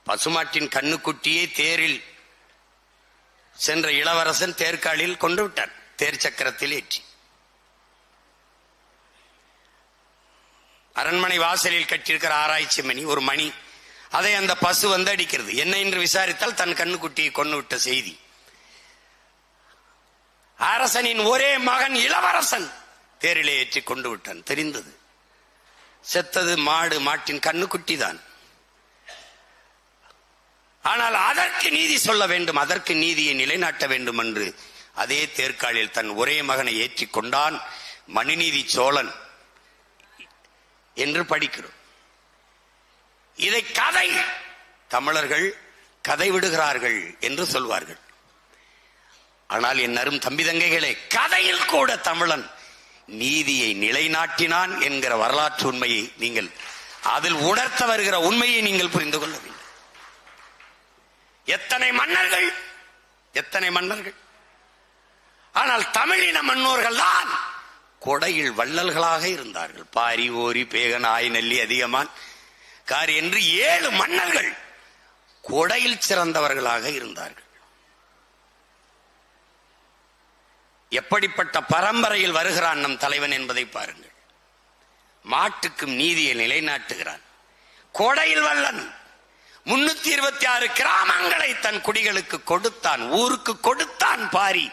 பசுமாட்டின் கண்ணுக்குட்டியை தேரில் சென்ற இளவரசன் தேர்காலில் கொண்டு விட்டான், தேர் சக்கரத்தில் ஏற்றி. அரண்மனை வாசலில் கட்டியிருக்கிற ஆராய்ச்சி மணி, ஒரு மணி, அதை அந்த பசு வந்து அடிக்கிறது. என்ன என்று விசாரித்தால் தன் கண்ணுக்குட்டியை கொண்டு விட்ட செய்தி. அரசனின் ஒரே மகன் இளவரசன் தேரிலே ஏற்றி கொண்டு விட்டான். தெரிந்தது செத்தது மாடு, மாட்டின் கண்ணுக்குட்டி தான். ஆனால் அதற்கு நீதி சொல்ல வேண்டும், அதற்கு நீதியை நிலைநாட்ட வேண்டும் என்று அதே தேர்காலில் தன் ஒரே மகனை ஏற்றி கொண்டான் மனுநீதி சோழன் என்று படிக்கிறோம். இதை கதை, தமிழர்கள் கதை விடுகிறார்கள் என்று சொல்வார்கள். ஆனால் என் அரும் தம்பி தங்கைகளே, கதையில் கூட தமிழன் நீதியை நிலைநாட்டினான் என்கிற வரலாற்று உண்மையை நீங்கள், அதில் உணர்த்த வருகிற உண்மையை நீங்கள் புரிந்து கொள்ள வேண்டும். எத்தனை மன்னர்கள், எத்தனை மன்னர்கள், ஆனால் தமிழின மன்னோர்கள் தான் கொடையில் வள்ளல்களாக இருந்தார்கள். பாரி, ஓரி, பேகன், ஆய்நெல்லி, அதிகமான், காரி என்று 7 மன்னர்கள் கொடையில் சிறந்தவர்களாக இருந்தார்கள். எப்படிப்பட்ட பரம்பரையில் வருகிறான் நம் தலைவன் என்பதை பாருங்கள். மாட்டுக்கும் நீதியை நிலைநாட்டுகிறான். கொடையில் வல்லன். 326 கிராமங்களை தன் குடிகளுக்கு கொடுத்தான், ஊருக்கு கொடுத்தான் பாரி.